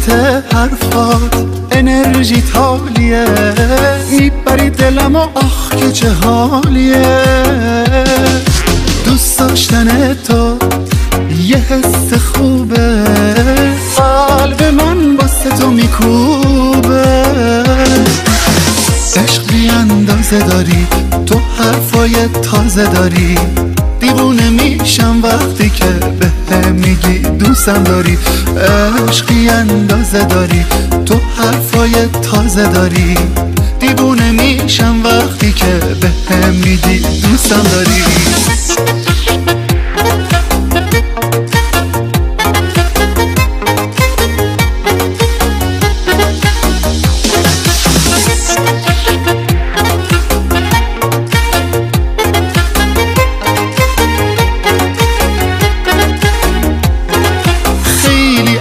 وسط حرفات انرژی تالیه، میبری دلم و آخ که چه حالیه. دوست داشتن تو یه حس خوبه، قلب من واسه تو میکوبه. عشق بی اندازه داری، تو حرفای تازه داری، دیوونه میشم وقتی که به میگی دوستم داری. عشق بی اندازه داری، تو حرفای تازه داری، دیوونه میشم وقتی که به میگی دوستم داری.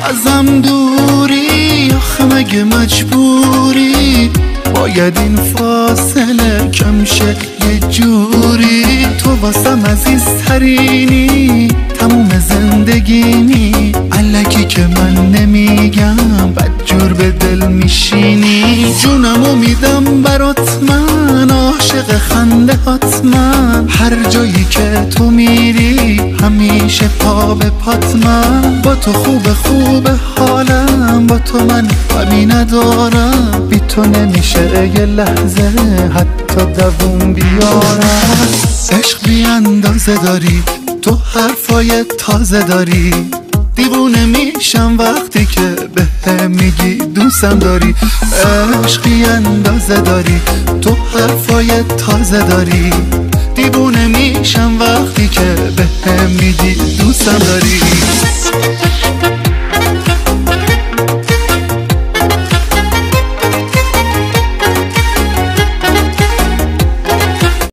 ازم دوری آخه مگه مجبوری، باید این فاصله کم شه یه جوری. تو واسم عزیزترینی، تموم زندگیمی، الکی که من نمیگم بدجور به دل میشینی. جونمو میدم برات من، عاشق خنده هات من، هر جایی که تو میری همیشه پا به پات من. با تو خوبه حالم، با تو من غمی ندارم، بی تو نمیشه یه لحظه حتی دووم بیارم. عشق بی اندازه داری، تو حرفای تازه داری، دیوونه میشم وقتی که به میگی دوستم داری. عشق بی اندازه داری، تو حرفای تازه داری، دیوونه میشم وقتی که به میگی دوستم داری.